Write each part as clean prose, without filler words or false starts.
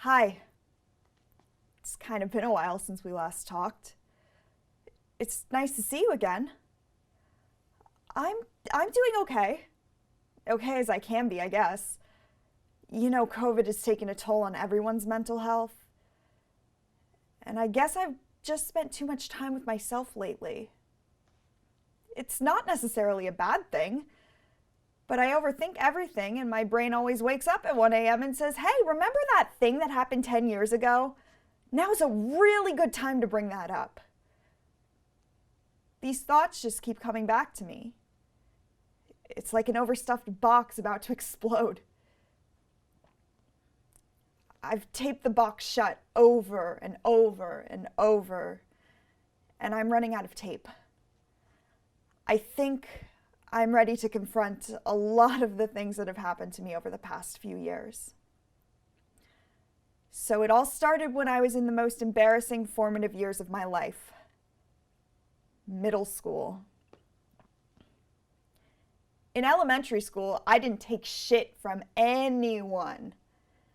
Hi. It's kind of been a while since we last talked. It's nice to see you again. I'm I'm doing okay. Okay as I can be, I guess. COVID has taken a toll on everyone's mental health. And I guess I've just spent too much time with myself lately. It's not necessarily a bad thing, but I overthink everything and my brain always wakes up at 1 a.m. and says, "Hey, remember that thing that happened 10 years ago? Now's a really good time to bring that up." These thoughts just keep coming back to me. It's like an overstuffed box about to explode. I've taped the box shut over and over and over, and I'm running out of tape. I think I'm ready to confront a lot of the things that have happened to me over the past few years. So it all started when I was in the most embarrassing formative years of my life. Middle school. In elementary school, I didn't take shit from anyone.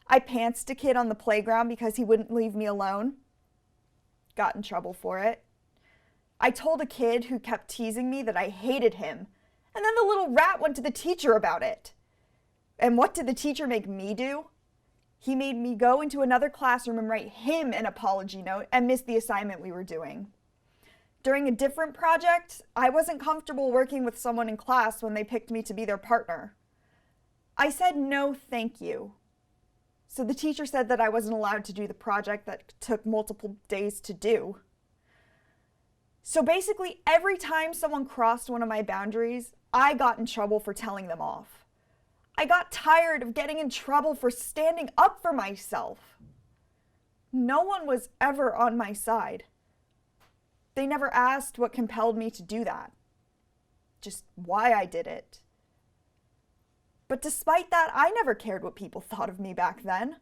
I pantsed a kid on the playground because he wouldn't leave me alone. Got in trouble for it. I told a kid who kept teasing me that I hated him, and then the little rat went to the teacher about it. And what did the teacher make me do? He made me go into another classroom and write him an apology note and miss the assignment we were doing. During a different project, I wasn't comfortable working with someone in class when they picked me to be their partner. I said no, thank you. So the teacher said that I wasn't allowed to do the project that took multiple days to do. So basically, every time someone crossed one of my boundaries, I got in trouble for telling them off. I got tired of getting in trouble for standing up for myself. No one was ever on my side. They never asked what compelled me to do that, just why I did it. But despite that, I never cared what people thought of me back then.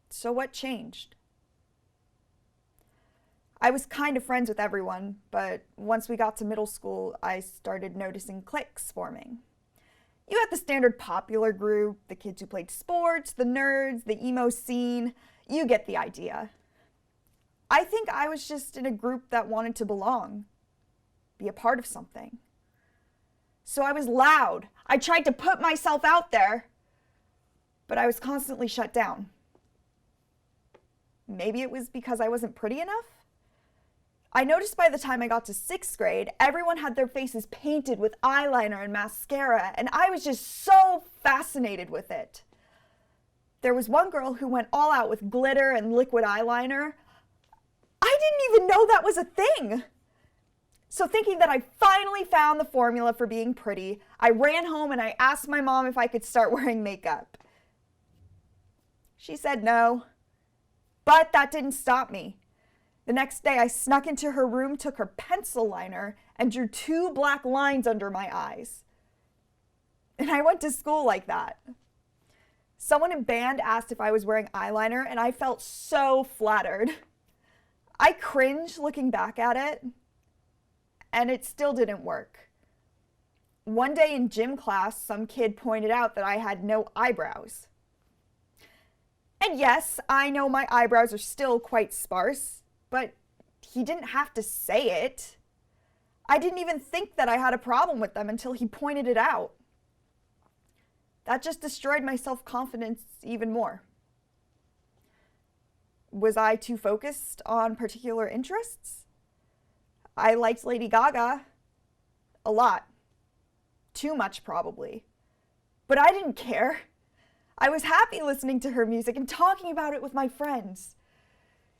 So what changed? I was kind of friends with everyone, but once we got to middle school, I started noticing cliques forming. You had the standard popular group, the kids who played sports, the nerds, the emo scene. You get the idea. I think I was just in a group that wanted to belong, be a part of something. So I was loud. I tried to put myself out there, but I was constantly shut down. Maybe it was because I wasn't pretty enough? I noticed by the time I got to 6th grade, everyone had their faces painted with eyeliner and mascara, and I was just so fascinated with it. There was one girl who went all out with glitter and liquid eyeliner. I didn't even know that was a thing. So thinking that I finally found the formula for being pretty, I ran home and I asked my mom if I could start wearing makeup. She said no, but that didn't stop me. The next day I snuck into her room, took her pencil liner, and drew 2 black lines under my eyes. And I went to school like that. Someone in band asked if I was wearing eyeliner, and I felt so flattered. I cringe looking back at it, and it still didn't work. One day in gym class, some kid pointed out that I had no eyebrows. And yes, I know my eyebrows are still quite sparse, but he didn't have to say it. I didn't even think that I had a problem with them until he pointed it out. That just destroyed my self-confidence even more. Was I too focused on particular interests? I liked Lady Gaga a lot. Too much, probably. But I didn't care. I was happy listening to her music and talking about it with my friends.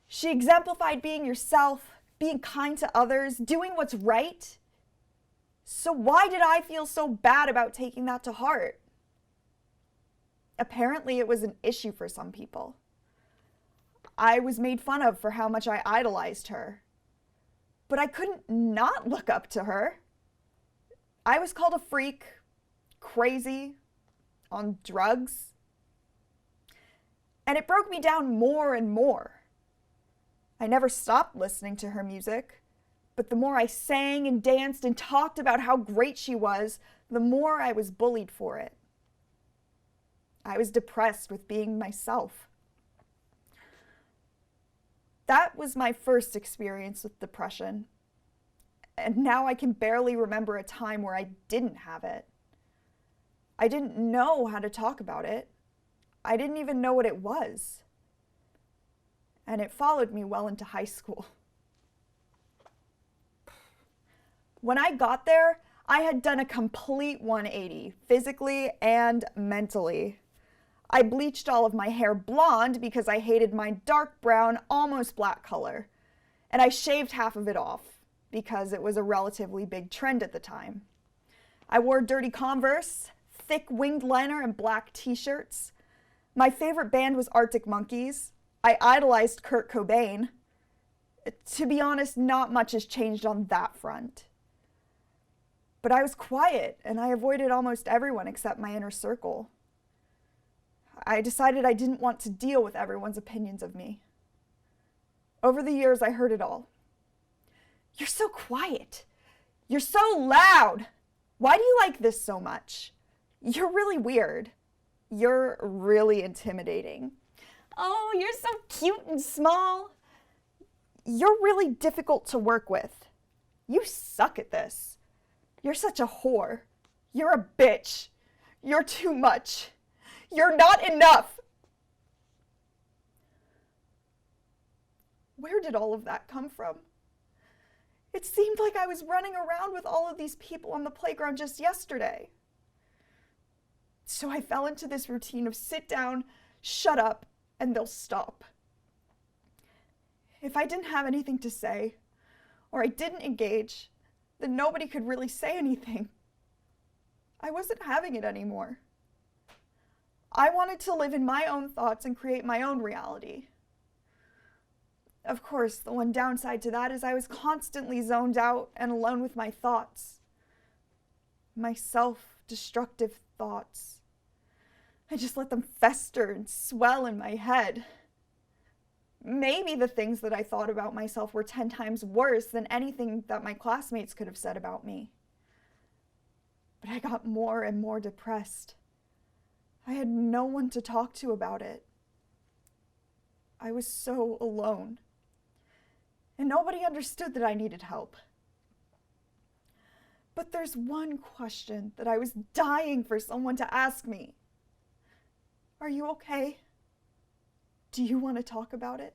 She exemplified being yourself, being kind to others, doing what's right. So why did I feel so bad about taking that to heart? Apparently it was an issue for some people. I was made fun of for how much I idolized her. But I couldn't not look up to her. I was called a freak, crazy, on drugs. And it broke me down more and more. I never stopped listening to her music, but the more I sang and danced and talked about how great she was, the more I was bullied for it. I was depressed with being myself. That was my first experience with depression. And now I can barely remember a time where I didn't have it. I didn't know how to talk about it. I didn't even know what it was. And it followed me well into high school. When I got there, I had done a complete 180, physically and mentally. I bleached all of my hair blonde because I hated my dark brown, almost black color. And I shaved half of it off because it was a relatively big trend at the time. I wore dirty Converse, thick winged liner, and black t-shirts. My favorite band was Arctic Monkeys. I idolized Kurt Cobain. To be honest, not much has changed on that front. But I was quiet, and I avoided almost everyone except my inner circle. I decided I didn't want to deal with everyone's opinions of me. Over the years, I heard it all. You're so quiet. You're so loud. Why do you like this so much? You're really weird. You're really intimidating. Oh, you're so cute and small. You're really difficult to work with. You suck at this. You're such a whore. You're a bitch. You're too much. You're not enough. Where did all of that come from? It seemed like I was running around with all of these people on the playground just yesterday. So I fell into this routine of sit down, shut up, and they'll stop. If I didn't have anything to say, or I didn't engage, then nobody could really say anything. I wasn't having it anymore. I wanted to live in my own thoughts and create my own reality. Of course, the one downside to that is I was constantly zoned out and alone with my thoughts. My self-destructive thoughts. I just let them fester and swell in my head. Maybe the things that I thought about myself were 10 times worse than anything that my classmates could have said about me. But I got more and more depressed. I had no one to talk to about it. I was so alone. And nobody understood that I needed help. But there's one question that I was dying for someone to ask me. Are you okay? Do you want to talk about it?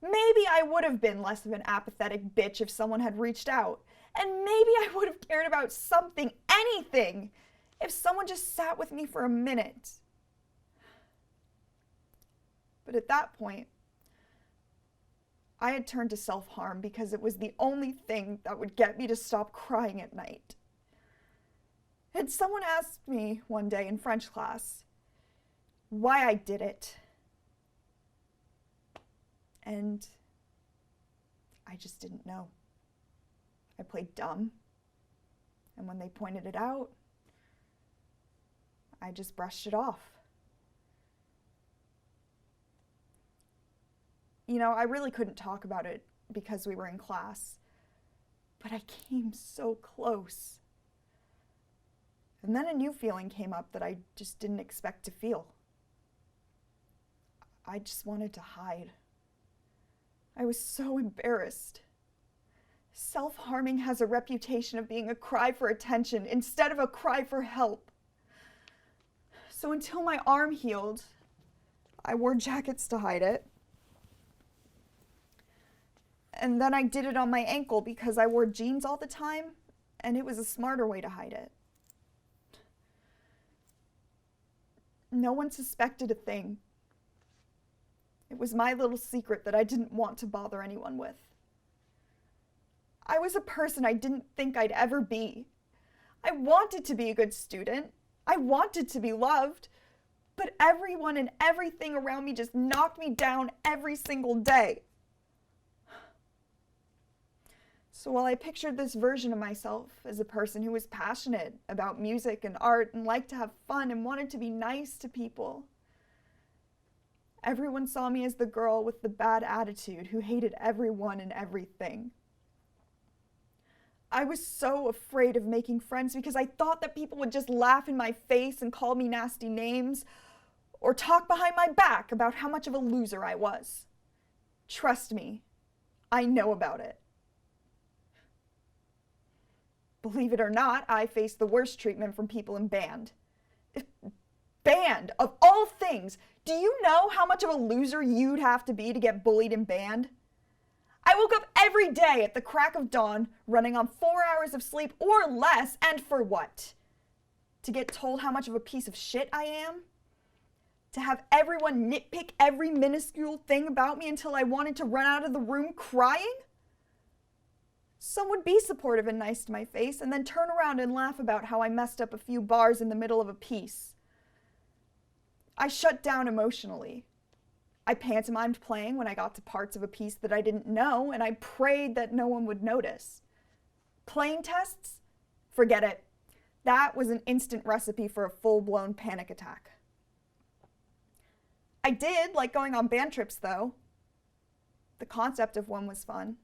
Maybe I would have been less of an apathetic bitch if someone had reached out. And maybe I would have cared about something, anything, if someone just sat with me for a minute. But at that point, I had turned to self-harm because it was the only thing that would get me to stop crying at night. And someone asked me one day in French class why I did it. And I just didn't know. I played dumb. And when they pointed it out, I just brushed it off. You know, I really couldn't talk about it because we were in class, but I came so close. And then a new feeling came up that I just didn't expect to feel. I just wanted to hide. I was so embarrassed. Self-harming has a reputation of being a cry for attention instead of a cry for help. So until my arm healed, I wore jackets to hide it. And then I did it on my ankle because I wore jeans all the time, and it was a smarter way to hide it. No one suspected a thing. It was my little secret that I didn't want to bother anyone with. I was a person I didn't think I'd ever be. I wanted to be a good student. I wanted to be loved. But everyone and everything around me just knocked me down every single day. So while I pictured this version of myself as a person who was passionate about music and art and liked to have fun and wanted to be nice to people, everyone saw me as the girl with the bad attitude who hated everyone and everything. I was so afraid of making friends because I thought that people would just laugh in my face and call me nasty names or talk behind my back about how much of a loser I was. Trust me, I know about it. Believe it or not, I faced the worst treatment from people in band. Band, of all things, do you know how much of a loser you'd have to be to get bullied in band? I woke up every day at the crack of dawn, running on 4 hours of sleep or less, and for what? To get told how much of a piece of shit I am? To have everyone nitpick every minuscule thing about me until I wanted to run out of the room crying? Some would be supportive and nice to my face, and then turn around and laugh about how I messed up a few bars in the middle of a piece. I shut down emotionally. I pantomimed playing when I got to parts of a piece that I didn't know, and I prayed that no one would notice. Playing tests? Forget it. That was an instant recipe for a full-blown panic attack. I did like going on band trips, though. The concept of one was fun.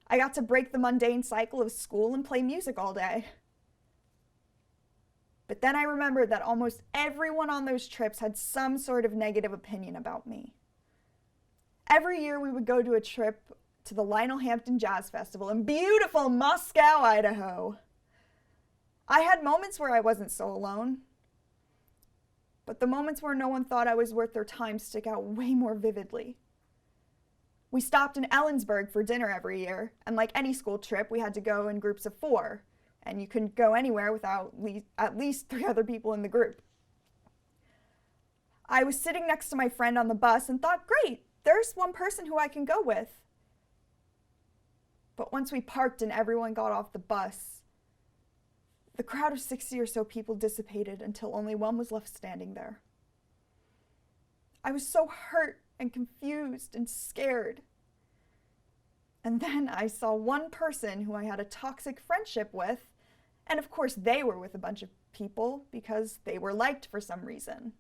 I got to break the mundane cycle of school and play music all day. But then I remembered that almost everyone on those trips had some sort of negative opinion about me. Every year we would go to a trip to the Lionel Hampton Jazz Festival in beautiful Moscow, Idaho. I had moments where I wasn't so alone, but the moments where no one thought I was worth their time stick out way more vividly. We stopped in Ellensburg for dinner every year, and like any school trip, we had to go in groups of 4. And you couldn't go anywhere without at least 3 other people in the group. I was sitting next to my friend on the bus and thought, great, there's one person who I can go with. But once we parked and everyone got off the bus, the crowd of 60 or so people dissipated until only one was left standing there. I was so hurt and confused and scared. And then I saw one person who I had a toxic friendship with, and of course they were with a bunch of people because they were liked for some reason.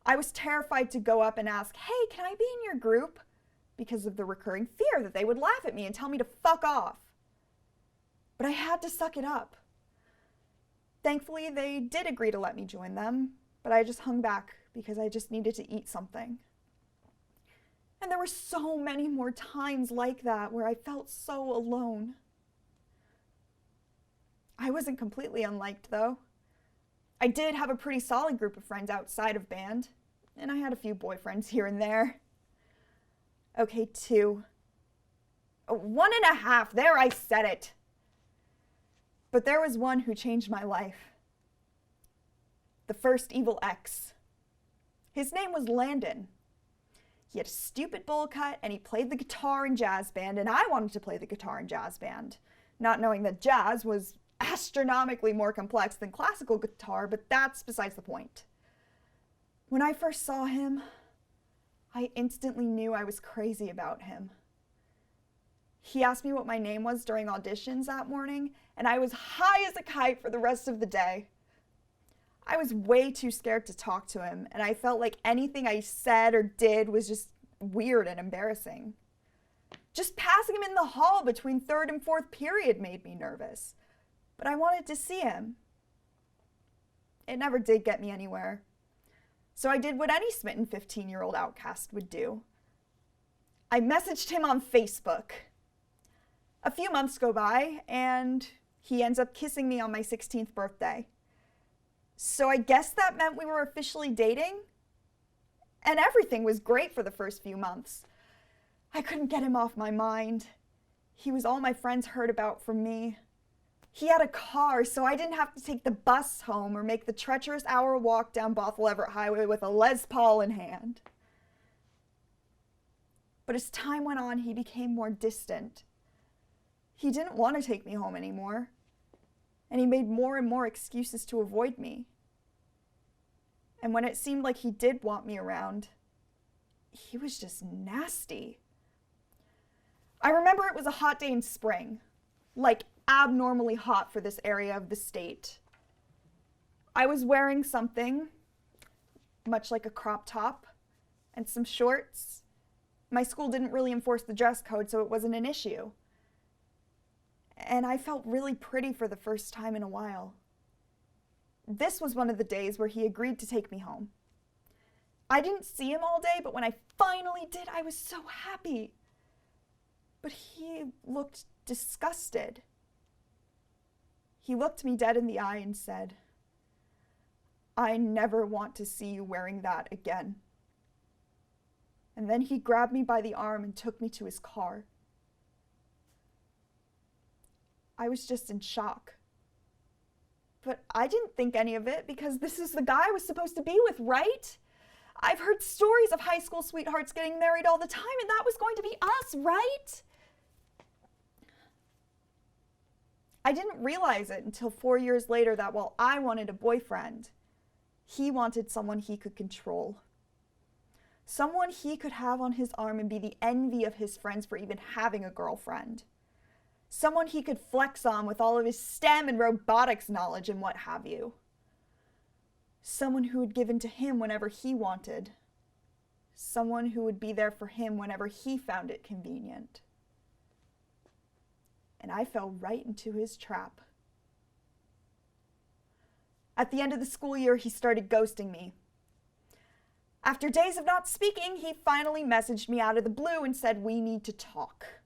I was terrified to go up and ask, hey, can I be in your group? Because of the recurring fear that they would laugh at me and tell me to fuck off. But I had to suck it up. Thankfully, they did agree to let me join them, but I just hung back because I just needed to eat something. And there were so many more times like that where I felt so alone. I wasn't completely unliked, though. I did have a pretty solid group of friends outside of band, and I had a few boyfriends here and there. Okay, 2. 1.5, there, I said it. But there was one who changed my life. The first evil ex. His name was Landon. He had a stupid bowl cut, and he played the guitar in jazz band, and I wanted to play the guitar in jazz band, not knowing that jazz was astronomically more complex than classical guitar, but that's besides the point. When I first saw him, I instantly knew I was crazy about him. He asked me what my name was during auditions that morning, and I was high as a kite for the rest of the day. I was way too scared to talk to him, and I felt like anything I said or did was just weird and embarrassing. Just passing him in the hall between 3rd and 4th period made me nervous, but I wanted to see him. It never did get me anywhere. So I did what any smitten 15-year-old outcast would do. I messaged him on Facebook. A few months go by, and he ends up kissing me on my 16th birthday. So I guess that meant we were officially dating? And everything was great for the first few months. I couldn't get him off my mind. He was all my friends heard about from me. He had a car, so I didn't have to take the bus home or make the treacherous hour walk down Bothell Everett Highway with a Les Paul in hand. But as time went on, he became more distant. He didn't want to take me home anymore, and he made more and more excuses to avoid me. And when it seemed like he did want me around, he was just nasty. I remember it was a hot day in spring, like abnormally hot for this area of the state. I was wearing something, much like a crop top, and some shorts. My school didn't really enforce the dress code, so it wasn't an issue. and I felt really pretty for the first time in a while. This was one of the days where he agreed to take me home. I didn't see him all day, but when I finally did, I was so happy. But he looked disgusted. He looked me dead in the eye and said, "I never want to see you wearing that again." And then he grabbed me by the arm and took me to his car. I was just in shock. But I didn't think any of it because this is the guy I was supposed to be with, right? I've heard stories of high school sweethearts getting married all the time, and that was going to be us, right? I didn't realize it until 4 years later that while I wanted a boyfriend, he wanted someone he could control. Someone he could have on his arm and be the envy of his friends for even having a girlfriend. Someone he could flex on with all of his STEM and robotics knowledge and what have you. Someone who would give in to him whenever he wanted. Someone who would be there for him whenever he found it convenient. And I fell right into his trap. At the end of the school year, he started ghosting me. After days of not speaking, he finally messaged me out of the blue and said, "We need to talk."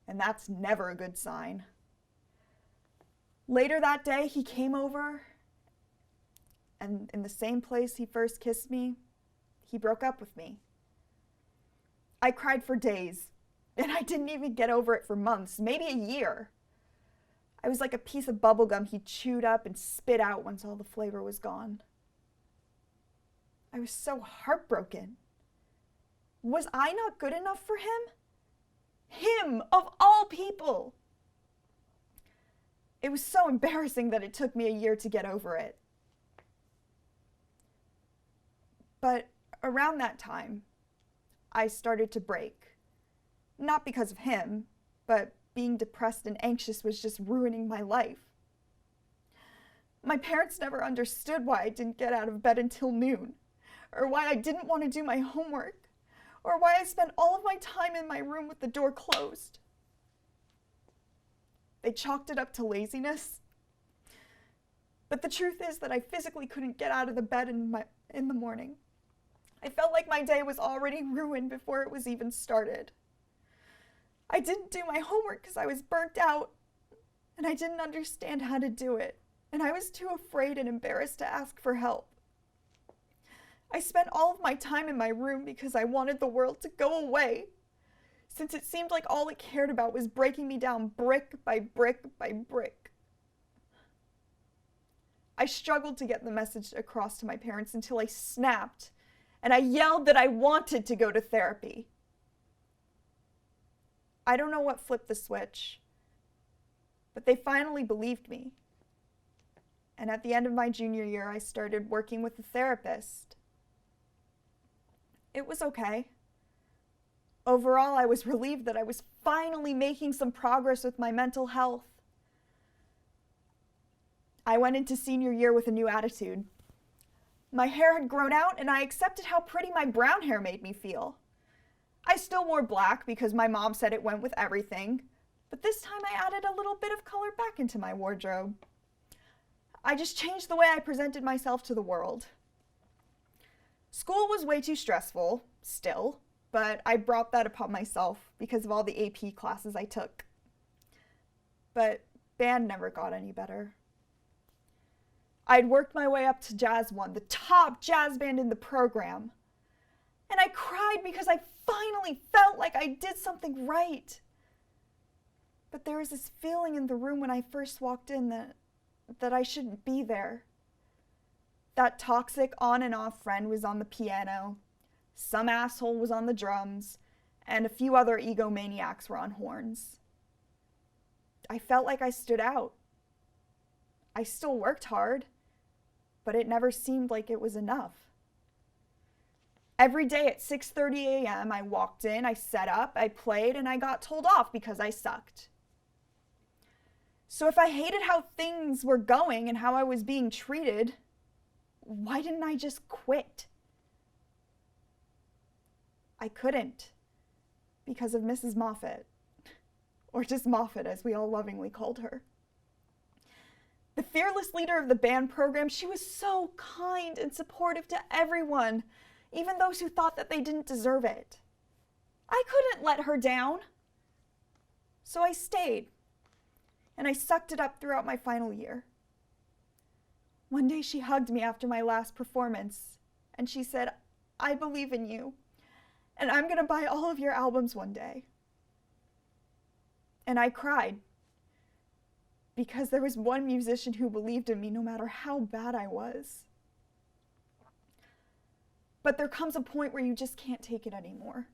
And that's never a good sign. Later that day, he came over, and in the same place he first kissed me, he broke up with me. I cried for days, and I didn't even get over it for months, maybe a year. I was like a piece of bubblegum he chewed up and spit out once all the flavor was gone. I was so heartbroken. Was I not good enough for him? Him, of all people! It was so embarrassing that it took me a year to get over it. But around that time, I started to break. Not because of him, but being depressed and anxious was just ruining my life. My parents never understood why I didn't get out of bed until noon, or why I didn't want to do my homework, or why I spent all of my time in my room with the door closed. They chalked it up to laziness. But the truth is that I physically couldn't get out of the bed in the morning. I felt like my day was already ruined before it was even started. I didn't do my homework because I was burnt out, and I didn't understand how to do it, and I was too afraid and embarrassed to ask for help. I spent all of my time in my room because I wanted the world to go away, since it seemed like all it cared about was breaking me down brick by brick by brick. I struggled to get the message across to my parents until I snapped, and I yelled that I wanted to go to therapy. I don't know what flipped the switch, but they finally believed me. And at the end of my junior year, I started working with a therapist. It was okay. Overall, I was relieved that I was finally making some progress with my mental health. I went into senior year with a new attitude. My hair had grown out, and I accepted how pretty my brown hair made me feel. I still wore black because my mom said it went with everything, but this time I added a little bit of color back into my wardrobe. I just changed the way I presented myself to the world. School was way too stressful, still, but I brought that upon myself because of all the AP classes I took. But band never got any better. I'd worked my way up to Jazz 1, the top jazz band in the program. And I cried because I finally felt like I did something right. But there was this feeling in the room when I first walked in that I shouldn't be there. That toxic on and off friend was on the piano, some asshole was on the drums, and a few other egomaniacs were on horns. I felt like I stood out. I still worked hard, but it never seemed like it was enough. Every day at 6:30 a.m., I walked in, I set up, I played, and I got told off because I sucked. So if I hated how things were going and how I was being treated, why didn't I just quit? I couldn't because of Mrs. Moffat. or just Moffat as we all lovingly called her. The fearless leader of the band program, she was so kind and supportive to everyone, even those who thought that they didn't deserve it. I couldn't let her down. So I stayed, and I sucked it up throughout my final year. One day she hugged me after my last performance, and she said, "I believe in you, and I'm going to buy all of your albums one day." And I cried, because there was one musician who believed in me no matter how bad I was. But there comes a point where you just can't take it anymore.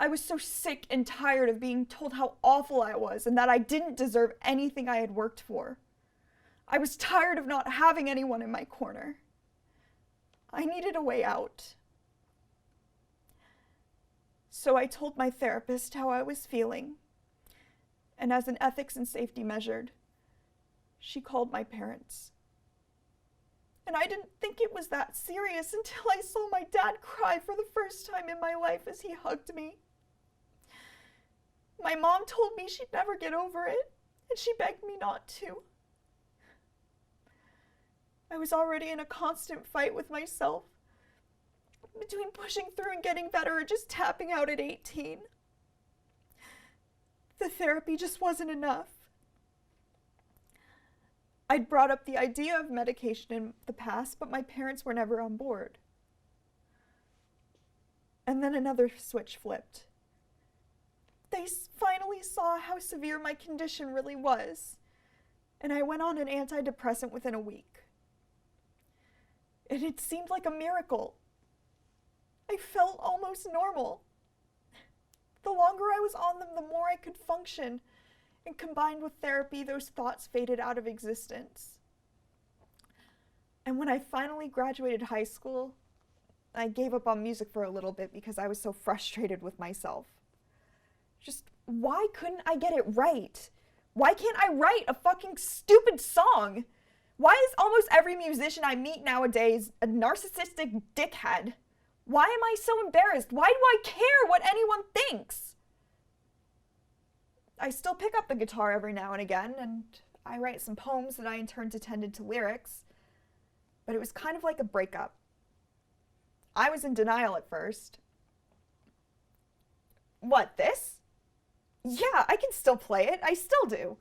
I was so sick and tired of being told how awful I was and that I didn't deserve anything I had worked for. I was tired of not having anyone in my corner. I needed a way out. So I told my therapist how I was feeling, and as an ethics and safety measure, she called my parents. And I didn't think it was that serious until I saw my dad cry for the first time in my life as he hugged me. My mom told me she'd never get over it, and she begged me not to. I was already in a constant fight with myself, between pushing through and getting better or just tapping out at 18. The therapy just wasn't enough. I'd brought up the idea of medication in the past, but my parents were never on board. And then another switch flipped. They finally saw how severe my condition really was, and I went on an antidepressant within a week. And it seemed like a miracle. I felt almost normal. The longer I was on them, the more I could function, and combined with therapy, those thoughts faded out of existence. And when I finally graduated high school, I gave up on music for a little bit because I was so frustrated with myself. Just, why couldn't I get it right? Why can't I write a fucking stupid song? Why is almost every musician I meet nowadays a narcissistic dickhead? Why am I so embarrassed? Why do I care what anyone thinks? I still pick up the guitar every now and again, and I write some poems that I in turn turned into lyrics. But it was kind of like a breakup. I was in denial at first. What, this? Yeah, I can still play it. I still do.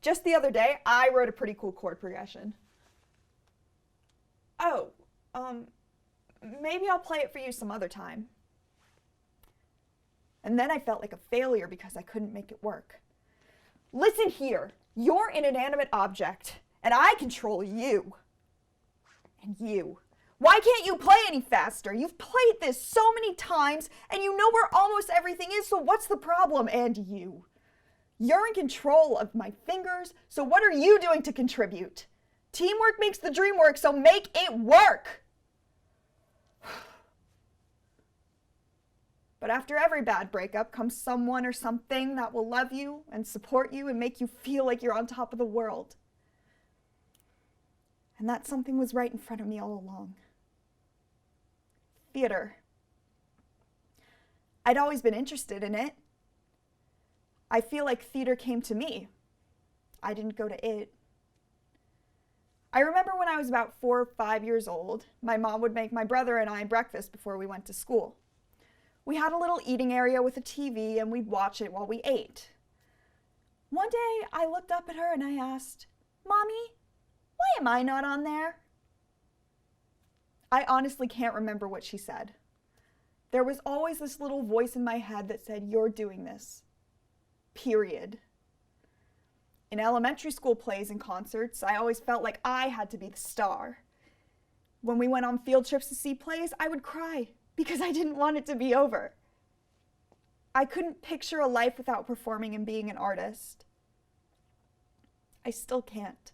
Just the other day, I wrote a pretty cool chord progression. Oh, maybe I'll play it for you some other time. And then I felt like a failure because I couldn't make it work. Listen here, you're an inanimate object, and I control you. And you. Why can't you play any faster? You've played this so many times, and you know where almost everything is, so what's the problem? And you. You're in control of my fingers, so what are you doing to contribute? Teamwork makes the dream work, so make it work! But after every bad breakup comes someone or something that will love you and support you and make you feel like you're on top of the world. And that something was right in front of me all along. Theater. I'd always been interested in it. I feel like theater came to me. I didn't go to it. I remember when I was about 4 or 5 years old, my mom would make my brother and I breakfast before we went to school. We had a little eating area with a TV and we'd watch it while we ate. One day I looked up at her and I asked, "Mommy, why am I not on there?" I honestly can't remember what she said. There was always this little voice in my head that said, "You're doing this. Period." In elementary school plays and concerts, I always felt like I had to be the star. When we went on field trips to see plays, I would cry because I didn't want it to be over. I couldn't picture a life without performing and being an artist. I still can't.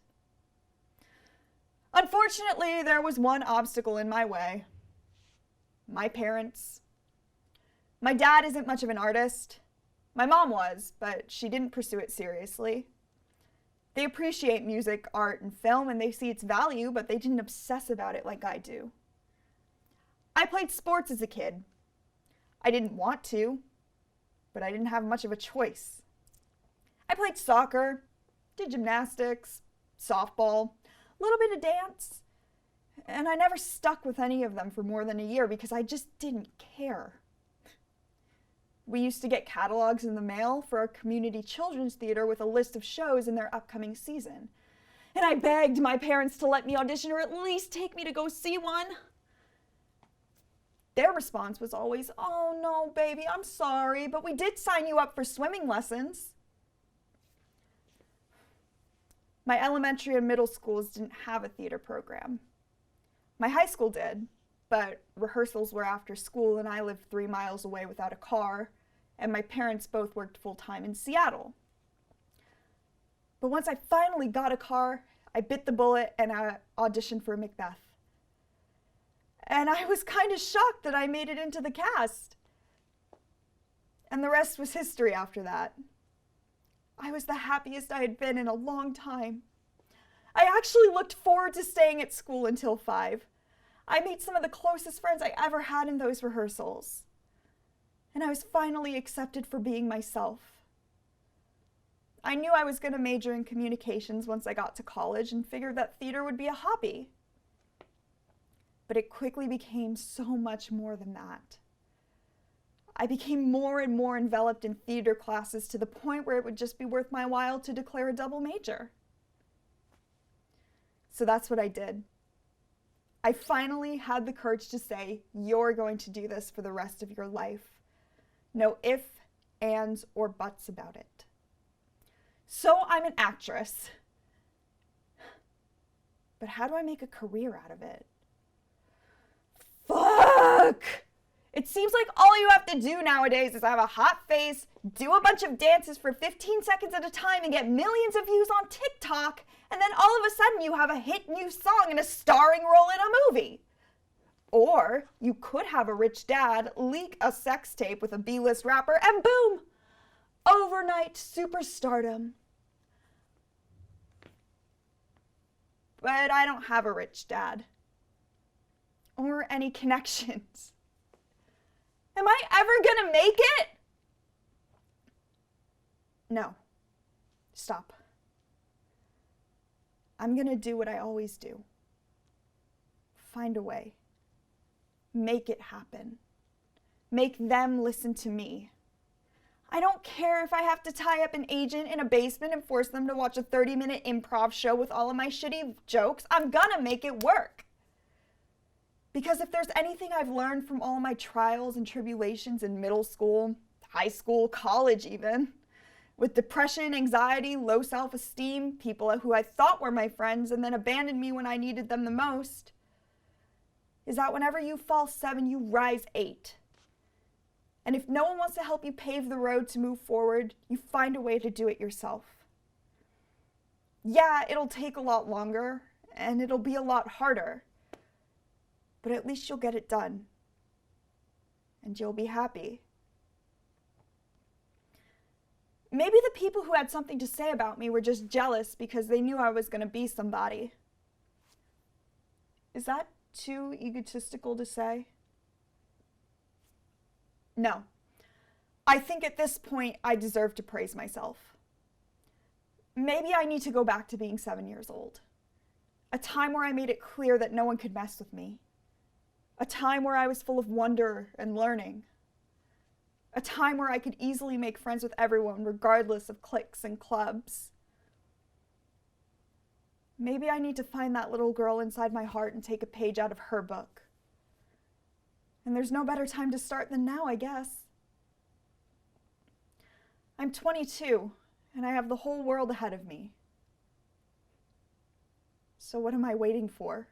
Unfortunately, there was one obstacle in my way. My parents. My dad isn't much of an artist. My mom was, but she didn't pursue it seriously. They appreciate music, art, and film, and they see its value, but they didn't obsess about it like I do. I played sports as a kid. I didn't want to, but I didn't have much of a choice. I played soccer, did gymnastics, softball, a little bit of dance, and I never stuck with any of them for more than a year because I just didn't care. We used to get catalogs in the mail for our community children's theater with a list of shows in their upcoming season. And I begged my parents to let me audition or at least take me to go see one. Their response was always, "Oh no, baby, I'm sorry, but we did sign you up for swimming lessons." My elementary and middle schools didn't have a theater program. My high school did, but rehearsals were after school and I lived 3 miles away without a car, and my parents both worked full-time in Seattle. But once I finally got a car, I bit the bullet and I auditioned for Macbeth. And I was kind of shocked that I made it into the cast. And the rest was history after that. I was the happiest I had been in a long time. I actually looked forward to staying at school until 5. I made some of the closest friends I ever had in those rehearsals. And I was finally accepted for being myself. I knew I was going to major in communications once I got to college and figured that theater would be a hobby. But it quickly became so much more than that. I became more and more enveloped in theater classes to the point where it would just be worth my while to declare a double major. So that's what I did. I finally had the courage to say, "You're going to do this for the rest of your life." No ifs, ands, or buts about it. So I'm an actress. But how do I make a career out of it? Fuck! It seems like all you have to do nowadays is have a hot face, do a bunch of dances for 15 seconds at a time and get millions of views on TikTok, and then all of a sudden you have a hit new song and a starring role in a movie. Or you could have a rich dad leak a sex tape with a B-list rapper and boom! Overnight superstardom. But I don't have a rich dad. Or any connections. Am I ever gonna make it? No. Stop. I'm gonna do what I always do. Find a way. Make it happen. Make them listen to me. I don't care if I have to tie up an agent in a basement and force them to watch a 30-minute improv show with all of my shitty jokes. I'm gonna make it work. Because if there's anything I've learned from all my trials and tribulations in middle school, high school, college even, with depression, anxiety, low self-esteem, people who I thought were my friends and then abandoned me when I needed them the most, is that whenever you fall 7, you rise 8. And if no one wants to help you pave the road to move forward, you find a way to do it yourself. Yeah, it'll take a lot longer, and it'll be a lot harder, but at least you'll get it done, and you'll be happy. Maybe the people who had something to say about me were just jealous because they knew I was going to be somebody. Is that too egotistical to say? No. I think at this point I deserve to praise myself. Maybe I need to go back to being 7 years old. A time where I made it clear that no one could mess with me. A time where I was full of wonder and learning. A time where I could easily make friends with everyone regardless of cliques and clubs. Maybe I need to find that little girl inside my heart and take a page out of her book. And there's no better time to start than now, I guess. I'm 22, and I have the whole world ahead of me. So what am I waiting for?